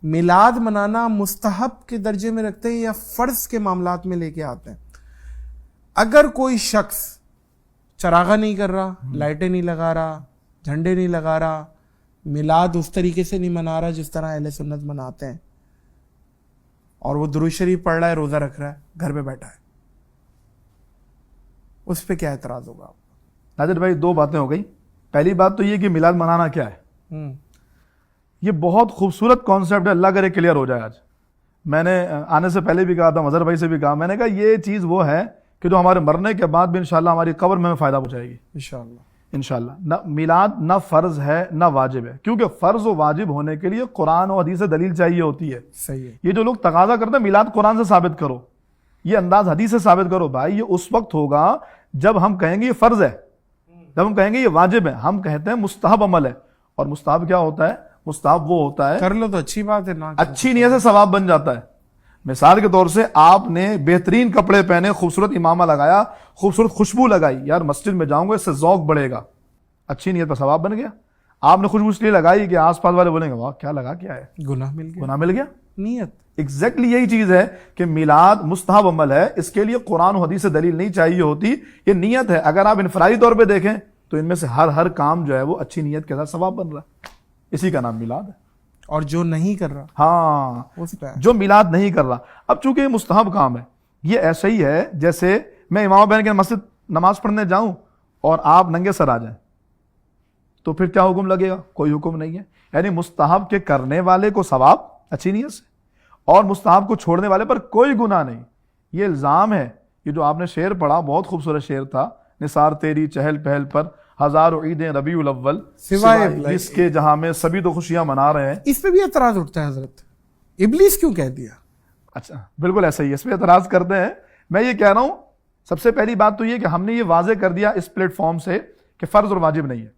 میلاد منانا مستحب کے درجے میں رکھتے ہیں یا فرض کے معاملات میں لے کے آتے ہیں. اگر کوئی شخص چراغا نہیں کر رہا, لائٹیں نہیں لگا رہا, جھنڈے نہیں لگا رہا, میلاد اس طریقے سے نہیں منا رہا جس طرح اہل سنت مناتے ہیں, اور وہ درود شریف پڑھ رہا ہے, روزہ رکھ رہا ہے, گھر پہ بیٹھا ہے, اس پہ کیا اعتراض ہوگا آپ کا؟ ناظر بھائی دو باتیں ہو گئی. پہلی بات تو یہ کہ میلاد منانا کیا ہے. یہ بہت خوبصورت کانسیپٹ ہے, اللہ کرے کلیئر ہو جائے. آج میں نے آنے سے پہلے بھی کہا تھا, مظہر بھائی سے بھی کہا, میں نے کہا یہ چیز وہ ہے کہ جو ہمارے مرنے کے بعد بھی انشاءاللہ ہماری قبر میں فائدہ پہنچائے گی انشاءاللہ. نہ میلاد نہ فرض ہے نہ واجب ہے, کیونکہ فرض و واجب ہونے کے لیے قرآن و حدیث سے دلیل چاہیے ہوتی ہے. صحیح ہے. یہ جو لوگ تقاضا کرتے ہیں میلاد قرآن سے ثابت کرو, یہ انداز حدیث سے ثابت کرو, بھائی یہ اس وقت ہوگا جب ہم کہیں گے یہ فرض ہے, جب ہم کہیں گے یہ واجب ہے. ہم کہتے ہیں مستحب عمل ہے, اور مستحب کیا ہوتا ہے؟ مستحب وہ ہوتا ہے کر لو تو اچھی بات ہے, نا اچھی نیت سے ثواب بن جاتا ہے. مثال کے طور سے آپ نے بہترین کپڑے پہنے, خوبصورت امامہ لگایا, خوبصورت خوشبو لگائی, یار مسجد میں جاؤں گا اس سے ذوق بڑھے گا, اچھی نیت پر ثواب بن گیا. آپ نے خوشبو اس لیے لگائی کہ آس پاس والے بولیں گے واہ کیا لگا, کیا ہے, گناہ مل گیا. نیت ایگزیکٹلی یہی چیز ہے کہ میلاد مستحب عمل ہے, اس کے لیے قرآن و حدیث سے دلیل نہیں چاہیے ہوتی, یہ نیت ہے. اگر آپ انفرادی طور پہ دیکھیں تو ان میں سے ہر کام جو ہے وہ اچھی نیت کے ساتھ ثواب بن رہا ہے, اسی کا نام میلاد ہے. اور جو نہیں کر رہا, ہاں جو میلاد نہیں کر رہا, اب چونکہ یہ مستحب کام ہے, یہ ایسا ہی ہے جیسے میں امام بہن کے مسجد نماز پڑھنے جاؤں اور آپ ننگے سر آ جائیں, تو پھر کیا حکم لگے گا؟ کوئی حکم نہیں ہے. یعنی مستحب کے کرنے والے کو ثواب اچھی نیت سے, اور مستحب کو چھوڑنے والے پر کوئی گناہ نہیں. یہ الزام ہے, یہ جو آپ نے شعر پڑھا بہت خوبصورت شعر تھا, نثار تیری چہل پہل پر ہزاروں عیدیں ربیع الاول سوائے ابلیس کے جہاں میں سبھی تو خوشیاں منا رہے ہیں. اس پہ بھی اعتراض اٹھتا ہے حضرت, ابلیس کیوں کہہ دیا؟ اچھا بالکل ایسا ہی ہے, اس پہ اعتراض کرتے ہیں. میں یہ کہہ رہا ہوں سب سے پہلی بات تو یہ کہ ہم نے یہ واضح کر دیا اس پلیٹ فارم سے کہ فرض اور واجب نہیں ہے.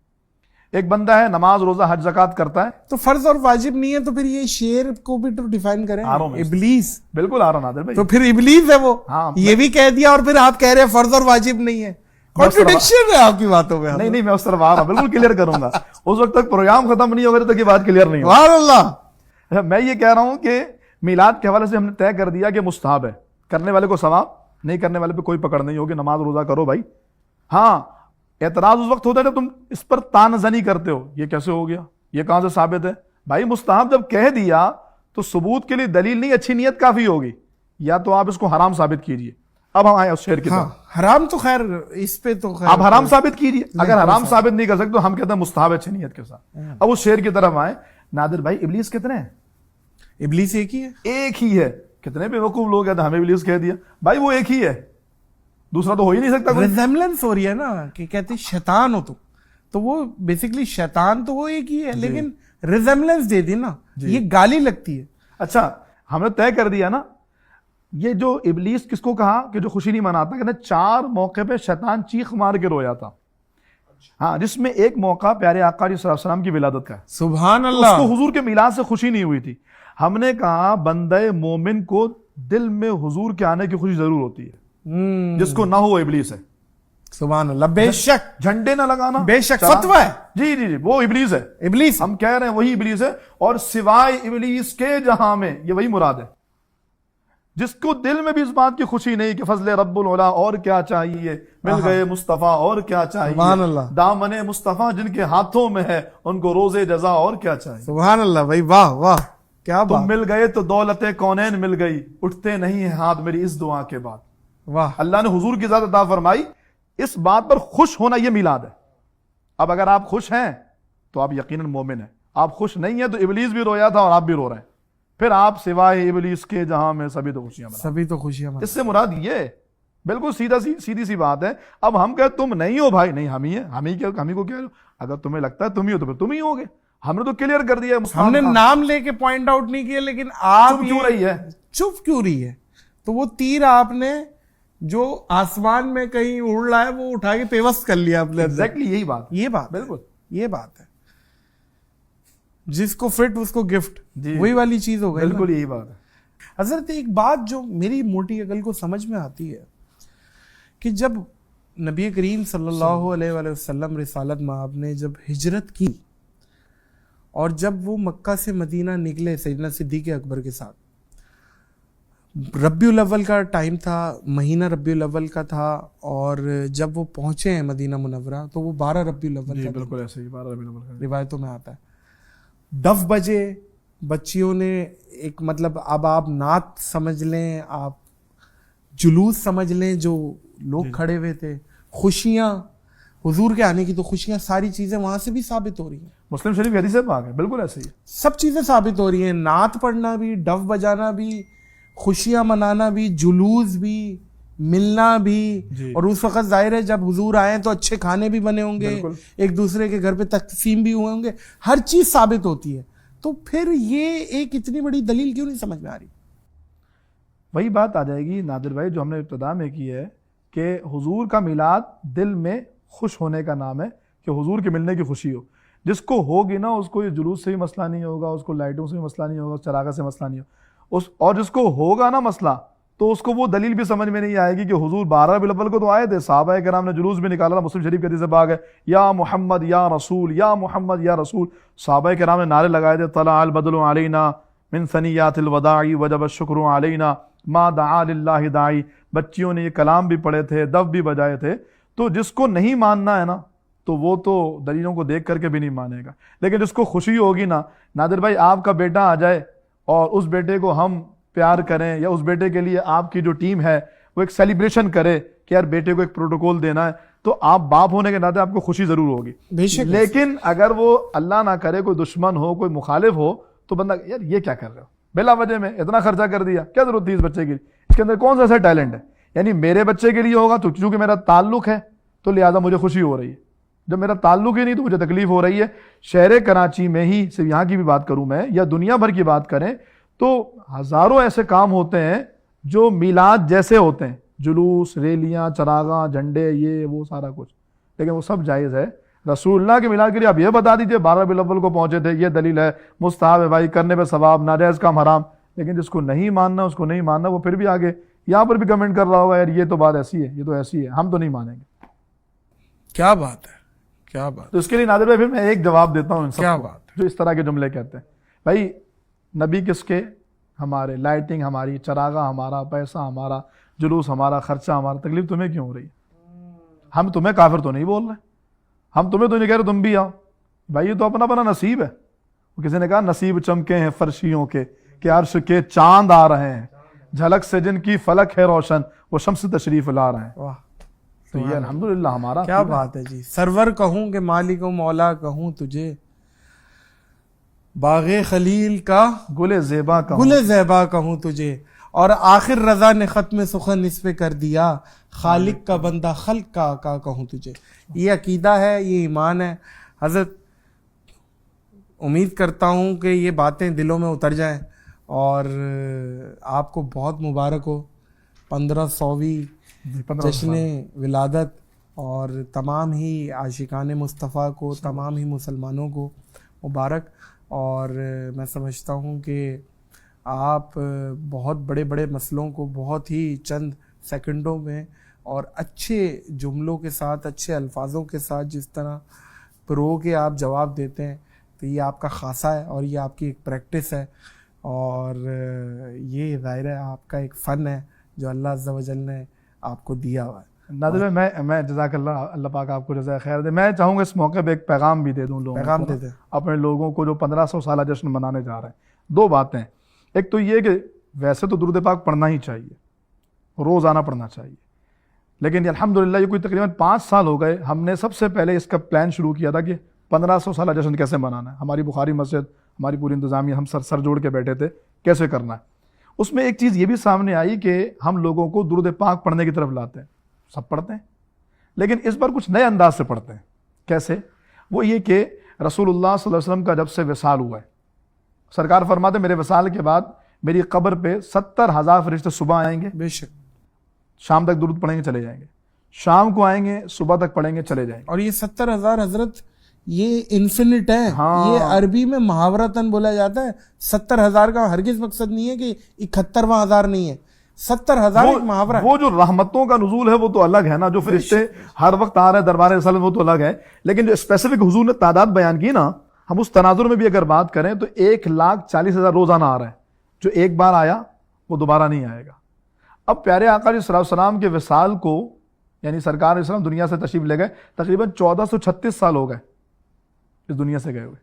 ایک بندہ ہے نماز روزہ حج زکات کرتا ہے, تو فرض اور واجب نہیں ہے, تو پھر یہ شعر کو بھی تو ڈیفائن کریں. ابلیس بالکل آ رہا نادر بھائی, تو پھر ابلیس ہے وہ, یہ بھی کہہ دیا اور پھر آپ کہہ رہے ہیں فرض اور واجب نہیں ہے. کنٹرڈکشن ہے آپ کی باتوں میں. نہیں میں اس طرف آ رہا ہوں, بالکل کلیئر کروں گا. اس وقت تک پروگرام ختم نہیں ہوگا تک یہ بات کلیئر نہیں ہوگی. سبحان اللہ. میں یہ کہہ رہا ہوں کہ میلاد کے حوالے سے ہم نے طے کر دیا کہ مستحب ہے, کرنے والے کو ثواب, نہیں کرنے والے پہ کوئی پکڑ نہیں ہوگی, نماز روزہ کرو بھائی. ہاں اعتراض اس وقت ہوتا ہے جب تم اس پر تانزنی کرتے ہو, یہ کیسے ہو گیا, یہ کہاں سے ثابت ہے. بھائی مستحب جب کہہ دیا تو ثبوت کے لیے دلیل نہیں, اچھی نیت کافی ہوگی, یا تو آپ اس کو حرام ثابت کیجئے. اب ہم آئے اس شعر کی طرف. حرام تو خیر اس پہ تو خیر آپ حرام ثابت کیجئے, اگر حرام ثابت نہیں کر سکتے تو ہم کہتے ہیں مستحب اچھی نیت کے ساتھ. اب اس شعر کی طرف آئے. نادر بھائی ابلیس کتنے ہیں؟ ابلیس ایک ہی ہے. ایک ہی ہے. کتنے بے وقوف لوگ ہیں ہمیں ابلیس کہہ دیا. بھائی وہ ایک ہی ہے, دوسرا تو ہو ہی نہیں سکتا. ریزیمبلنس ہو رہی ہے نا, کہ کہتے ہیں شیطان ہو تو وہ بیسیکلی شیطان تو وہ ایک ہی ہے, لیکن ریزیمبلنس دے دی نا, یہ گالی لگتی ہے. اچھا ہم نے طے کر دیا نا, یہ جو ابلیس کس کو کہا کہ جو خوشی نہیں مناتا, کہتے 4 موقع پہ شیطان چیخ مار کے رویا تھا. ہاں جس میں ایک موقع پیارے آقا علیہ السلام کی ولادت کا ہے. سبحان اللہ. اس کو حضور کے میلاد سے خوشی نہیں ہوئی تھی. ہم نے کہا بندہ مومن کو دل میں حضور کے آنے کی خوشی ضرور ہوتی ہے, جس کو نہ ہو ابلیس ہے. سبحان اللہ. بے شک جھنڈے نہ لگانا بے شک فتویٰ ہے. جی وہ ابلیس ہے. ابلیس ہم کہہ رہے ہیں وہی ابلیس ہے, اور سوائے ابلیس کے جہاں میں, یہ وہی مراد ہے. جس کو دل میں بھی اس بات کی خوشی نہیں کہ فضل رب العلا اور کیا چاہیے, مل گئے مصطفیٰ اور کیا چاہیے, سبحان اللہ. دامن مصطفیٰ جن کے ہاتھوں میں ہے ان کو روز جزا اور کیا چاہیے. سبحان اللہ بھائی, واہ واہ کیا بات. تم مل گئے تو دولت کونین مل گئی, اٹھتے نہیں ہیں ہاتھ میری اس دعا کے بعد. واہ. اللہ نے حضور کی ذات عطا فرمائی, اس بات پر خوش ہونا یہ میلاد ہے. اب اگر آپ خوش ہیں تو آپ یقیناً مومن ہیں, آپ خوش نہیں ہیں تو ابلیس بھی رویا تھا اور آپ بھی رو رہے ہیں, پھر آپ سوائے ابلیس کے جہاں میں سبھی تو خوشیاں منائیں. سبھی تو خوشیاں منائیں. اس سے مراد یہ بالکل سیدھی سی بات ہے. اب ہم کہتے تم نہیں ہو بھائی, نہیں ہم ہی ہیں, ہم ہی کو کیا, اگر تمہیں لگتا ہے تم ہی ہو تو پھر تم ہی ہوگے. ہم نے تو کلیئر کر دیا, ہم نے نام لے کے پوائنٹ آؤٹ نہیں کیا, لیکن آپ کیوں رہی ہے, چپ کیوں رہی ہے. تو وہ تیر آپ نے جو آسمان میں کہیں اڑ رہا ہے وہ اٹھا کے پیوست کر لیا آپ نے. ایگزیکٹلی یہی بات, یہ بات بالکل یہ بات ہے, جس کو فٹ اس کو گفٹ, وہی والی چیز ہو گئی. بالکل یہی بات ہے. حضرت ایک بات جو میری موٹی عقل کو سمجھ میں آتی ہے کہ جب نبی کریم صلی اللہ علیہ وآلہ وسلم رسالت مآب نے جب ہجرت کی اور جب وہ مکہ سے مدینہ نکلے سیدنا صدیق اکبر کے ساتھ، ربیع الاول کا ٹائم تھا، مہینہ ربیع الاول کا تھا، اور جب وہ پہنچے ہیں مدینہ منورہ تو وہ 12 ربیع الاول کا، بالکل ایسے ہی 12 ربیع الاول روایتوں میں آتا ہے۔ 10 بجے بچیوں نے ایک مطلب اب آپ نعت سمجھ لیں، آپ جلوس سمجھ لیں، جو لوگ کھڑے ہوئے تھے، خوشیاں حضور کے آنے کی، تو خوشیاں ساری چیزیں وہاں سے بھی ثابت ہو رہی ہیں، مسلم شریف کی حدیث پاک ہے، بالکل ایسے ہی ہے، سب چیزیں ثابت ہو رہی ہیں، نعت پڑھنا بھی، ڈف بجانا بھی، خوشیاں منانا بھی، جلوس بھی، ملنا بھی، اور اس وقت ظاہر ہے جب حضور آئے تو اچھے کھانے بھی بنے ہوں گے، ایک دوسرے کے گھر پہ تقسیم بھی ہوئے ہوں گے، ہر چیز ثابت ہوتی ہے، تو پھر یہ ایک اتنی بڑی دلیل کیوں نہیں سمجھ میں آ رہی؟ وہی بات آ جائے گی نادر بھائی جو ہم نے ابتدا میں کی ہے کہ حضور کا میلاد دل میں خوش ہونے کا نام ہے، کہ حضور کے ملنے کی خوشی ہو، جس کو ہوگی نا اس کو یہ جلوس سے بھی مسئلہ نہیں ہوگا، اس کو لائٹوں سے بھی مسئلہ نہیں ہوگا، چراغا سے مسئلہ نہیں ہوگا، اور جس کو ہوگا نا مسئلہ تو اس کو وہ دلیل بھی سمجھ میں نہیں آئے گی کہ حضور 12 ربیع الاول کو تو آئے تھے، صحابہ کرام نے جلوس بھی نکالا تھا، مسلم شریف کے حدیث سے باغ ہے، یا محمد یا رسول، یا محمد یا رسول، صحابہ کرام نے نعرے لگائے تھے، طلع البدر علینا من ثنیات الوداع وجب الشکر علینا ما دعا للہ داعی، بچیوں نے یہ کلام بھی پڑھے تھے، دف بھی بجائے تھے، تو جس کو نہیں ماننا ہے نا تو وہ تو دلیلوں کو دیکھ کر کے بھی نہیں مانے گا، لیکن جس کو خوشی ہوگی نا، نادر بھائی آپ کا بیٹا آ جائے اور اس بیٹے کو ہم پیار کریں، یا اس بیٹے کے لیے آپ کی جو ٹیم ہے وہ ایک سیلیبریشن کرے کہ یار بیٹے کو ایک پروٹوکول دینا ہے، تو آپ باپ ہونے کے ناطے آپ کو خوشی ضرور ہوگی، لیکن اگر وہ اللہ نہ کرے کوئی دشمن ہو، کوئی مخالف ہو، تو بندہ یار یہ کیا کر رہے ہو، بلا وجہ میں اتنا خرچہ کر دیا، کیا ضرورت تھی اس بچے کی، اس کے اندر کون سا ایسا ٹیلنٹ ہے، یعنی میرے بچے کے لیے ہوگا تو چونکہ میرا تعلق ہے تو لہٰذا مجھے خوشی ہو رہی ہے، جب میرا تعلق ہی نہیں تو مجھے تکلیف ہو رہی ہے۔ شہر کراچی میں ہی، صرف یہاں کی بھی بات کروں میں یا دنیا بھر کی بات کریں تو ہزاروں ایسے کام ہوتے ہیں جو میلاد جیسے ہوتے ہیں، جلوس، ریلیاں، چراغاں، جھنڈے، یہ وہ سارا کچھ، لیکن وہ سب جائز ہے۔ رسول اللہ کے میلاد کے لیے آپ یہ بتا دیجئے 12 ربیع الاول کو پہنچے تھے، یہ دلیل ہے، مستحب ہے بھائی، کرنے پہ ثواب، ناجائز کام حرام، لیکن جس کو نہیں ماننا اس کو نہیں ماننا، وہ پھر بھی آگے یہاں پر بھی کمنٹ کر رہا ہوگا یار یہ تو بات ایسی ہے، یہ تو ایسی ہے، ہم تو نہیں مانیں گے۔ کیا بات ہے، کیا بات، تو اس کے لیے نادر بھائی پھر میں ایک جواب دیتا ہوں ان سب کیا کو بات جو اس طرح کے جملے کہتے ہیں، بھائی نبی کس کے؟ ہمارے، لائٹنگ ہماری، چراغا ہمارا، پیسہ ہمارا، جلوس ہمارا، خرچہ ہمارا، تکلیف تمہیں کیوں ہو رہی ہے؟ ہم تمہیں کافر تو نہیں بول رہے، ہم تمہیں تو نہیں کہہ رہے تم بھی آؤ، بھائی یہ تو اپنا اپنا نصیب ہے۔ کسی نے کہا نصیب چمکے ہیں فرشیوں کے کہ عرش کے چاند آ رہے ہیں، جھلک سے جن کی فلک ہے روشن وہ شمس تشریف لا رہے ہیں۔ واہ، تو یہ الحمدللہ ہمارا کیا بات ہے جی، سرور کہوں کہ مالک و مولا کہوں تجھے، باغ خلیل کا گل زیبا کا گل زیبا کہوں تجھے، اور آخر رضا نے ختم سخن اس پہ کر دیا، خالق کا بندہ خلق کا آقا کہوں تجھے۔ یہ عقیدہ ہے، یہ ایمان ہے حضرت، امید کرتا ہوں کہ یہ باتیں دلوں میں اتر جائیں، اور آپ کو بہت مبارک ہو 1500ویں جشن ولادت، اور تمام ہی عاشقان مصطفیٰ کو، تمام ہی مسلمانوں کو مبارک۔ اور میں سمجھتا ہوں کہ آپ بہت بڑے بڑے مسئلوں کو بہت ہی چند سیکنڈوں میں اور اچھے جملوں کے ساتھ، اچھے الفاظوں کے ساتھ جس طرح پرو کے آپ جواب دیتے ہیں، تو یہ آپ کا خاصہ ہے اور یہ آپ کی ایک پریکٹس ہے، اور یہ ظاہر ہے آپ کا ایک فن ہے جو اللہ عز و جل نے آپ کو دیا ہوا ہے۔ نادر میں جزاک اللہ، اللہ پاک آپ کو جزائے خیر دے۔ میں چاہوں گا اس موقع پہ ایک پیغام بھی دے دوں لوگوں کو، پیغام دے دیں اپنے لوگوں کو جو 1500 سالہ جشن منانے جا رہے ہیں۔ دو باتیں، ایک تو یہ کہ ویسے تو درود پاک پڑھنا ہی چاہیے، روزانہ پڑھنا چاہیے، لیکن الحمدللہ یہ کوئی تقریباً 5 سال ہو گئے، ہم نے سب سے پہلے اس کا پلان شروع کیا تھا کہ 1500 سالہ جشن کیسے منانا ہے، ہماری بخاری مسجد، ہماری پوری انتظامیہ، ہم سر جوڑ کے بیٹھے تھے کیسے کرنا ہے۔ اس میں ایک چیز یہ بھی سامنے آئی کہ ہم لوگوں کو درود پاک پڑھنے کی طرف لاتے ہیں، سب پڑھتے ہیں، لیکن اس بار کچھ نئے انداز سے پڑھتے ہیں۔ کیسے؟ وہ یہ کہ رسول اللہ صلی اللہ علیہ وسلم کا جب سے وصال ہوا ہے، سرکار فرماتے میرے وصال کے بعد میری قبر پہ 70,000 فرشتے صبح آئیں گے، بے شک، شام تک درود پڑھیں گے چلے جائیں گے، شام کو آئیں گے، صبح تک پڑھیں گے چلے جائیں گے۔ اور یہ 70,000 حضرت یہ انفینٹ ہے، یہ عربی میں محاورتاً بولا جاتا ہے۔ 70,000 کا ہرگز مقصد نہیں ہے کہ 71,000 نہیں ہے، 70,000 ایک محاورہ ہے۔ وہ جو رحمتوں کا نزول ہے وہ تو الگ ہے نا، جو فرشتے ہر وقت آ رہے ہیں دربار رسالت وہ تو الگ ہے، لیکن جو اسپیسیفک حضور نے تعداد بیان کی نا ہم اس تناظر میں بھی اگر بات کریں تو 1,40,000 روزانہ آ رہا ہے، جو ایک بار آیا وہ دوبارہ نہیں آئے گا۔ اب پیارے آقا علیہ السلام کے وصال کو، یعنی سرکار علیہ السلام دنیا سے تشریف لے گئے، تقریباً 1436 سال ہو گئے اس دنیا سے گئے ہوئے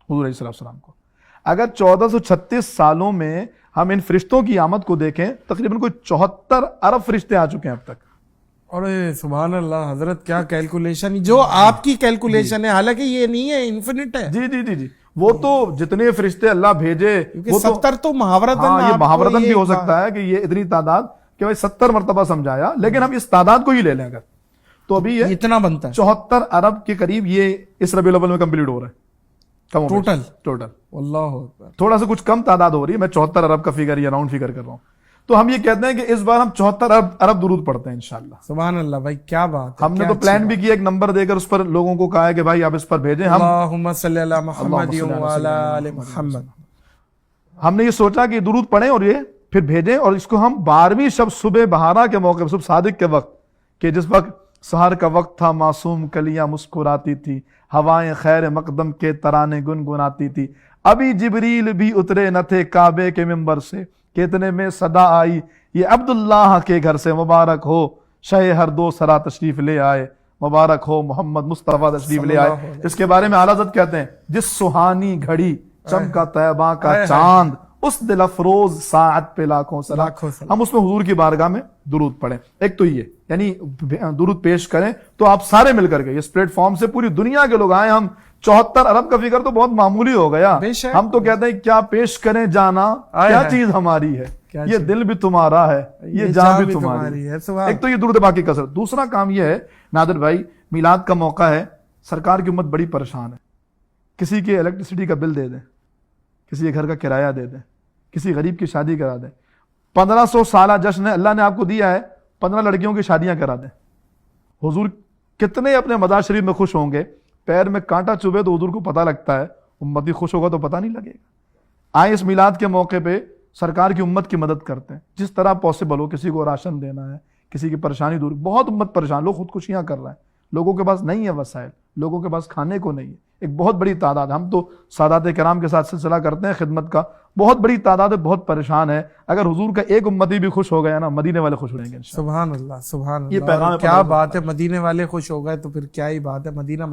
حضور علیہ السلام کو۔ اگر 1436 سالوں میں ہم ان فرشتوں کی آمد کو دیکھیں، تقریباً کوئی 74 ارب فرشتے آ چکے ہیں اب تک۔ ارے سبحان اللہ حضرت، کیا کیلکولیشن، جو آپ کی کیلکولیشن ہے، حالانکہ یہ نہیں ہے، انفینٹ ہے۔ جی جی جی جی، وہ تو جتنے فرشتے اللہ بھیجے وہ تو 70 تو محاورتاً، ہاں، یہ آپ کو محاورتاً بھی ہو یہ سکتا ہے کہ یہ اتنی تعداد کہ بھائی 70 مرتبہ سمجھایا، لیکن ہم اس تعداد کو ہی لے لیں اگر، تو ابھی یہ اتنا بنتا ہے 74 ارب کے قریب یہ اس ربیع الاول میں کمپلیٹ ہو رہا ہے، کم ٹوٹل اللہ اکبر۔ تھوڑا سا کچھ کم تعداد ہو رہی ہے، میں 74 ارب کا فگر یا راؤنڈ فگر کر رہا ہوں۔ تو ہم یہ کہتے ہیں کہ اس بار ہم 74 ارب درود پڑھتے ہیں انشاءاللہ۔ سبحان اللہ بھائی، کیا بات ہے۔ ہم نے تو پلان بھی کیا، ایک نمبر دے کر اس پر لوگوں کو کہا ہے کہ بھائی آپ اس پر بھیجیں۔ ہم اللہم صلی علی محمد وعلی آل محمد۔ ہم نے یہ سوچا کہ درود پڑھیں اور یہ پھر بھیجیں، اور اس کو ہم 12ویں شب صبح بہارا کے موقع پر، صبح صادق کے وقت، کہ جس وقت سحر کا وقت تھا، معصوم کلیاں مسکراتی تھی، ہوائیں خیر مقدم کے ترانے گنگناتی تھی، ابھی جبریل بھی اترے نہ تھے کعبے کے منبر سے کہ اتنے میں صدا آئی، یہ عبداللہ کے گھر سے، مبارک ہو شہ ہر دو سرا تشریف لے آئے، مبارک ہو محمد مصطفیٰ تشریف لے آئے۔ اس کے بارے میں اعلیٰ حضرت کہتے ہیں، جس سہانی گھڑی چمکا طیبہ کا چاند، اس دل افروز ساعت پہ لاکھوں سلام۔ ہم اس میں حضور کی بارگاہ میں درود پڑھیں۔ ایک تو یہ یعنی درود پیش کریں، تو آپ سارے مل کر کے اس پلیٹ فارم سے پوری دنیا کے لوگ آئیں۔ ہم 74 ارب کا فگر تو بہت معمولی ہو گیا، ہم تو کہتے ہیں کیا پیش کریں جانا، کیا چیز ہماری ہے، یہ دل بھی تمہارا ہے، یہ جان بھی تمہاری ہے۔ ایک تو یہ درود باقی کثرت۔ دوسرا کام یہ ہے نادر بھائی، میلاد کا موقع ہے، سرکار کی امت بڑی پریشان ہے، کسی کے الیکٹریسٹی کا بل دے دیں، کسی کے گھر کا کرایہ دے دیں، کسی غریب کی شادی کرا دیں۔ 1500 سالہ جشن ہے، اللہ نے آپ کو دیا ہے، 15 لڑکیوں کی شادیاں کرا دیں۔ حضور کتنے اپنے مزار شریف میں خوش ہوں گے، پیر میں کانٹا چبھے تو حضور کو پتہ لگتا ہے، امتی خوش ہوگا تو پتہ نہیں لگے گا۔ آئیں اس میلاد کے موقع پہ سرکار کی امت کی مدد کرتے ہیں، جس طرح پاسبل ہو، کسی کو راشن دینا ہے، کسی کی پریشانی دور، بہت امت پریشان، لوگ خودکشیاں کر رہے ہیں، لوگوں کے پاس نہیں ہے وسائل، لوگوں کے پاس کھانے کو نہیں ہے، ایک بہت بڑی تعداد، ہم تو سادات کرام کے ساتھ سلسلہ کرتے ہیں خدمت کا، بہت بڑی تعداد ہے، بہت پریشان ہے۔ اگر حضور کا ایک امتی بھی خوش ہو گیا نا، مدینے والے خوش ہو جائیں گے انشاءاللہ۔ سبحان اللہ، سبحان یہ اللہ، پیغام کیا بات ہے، مدینے والے خوش ہو گئے تو پھر کیا ہی بات ہے، مدینہ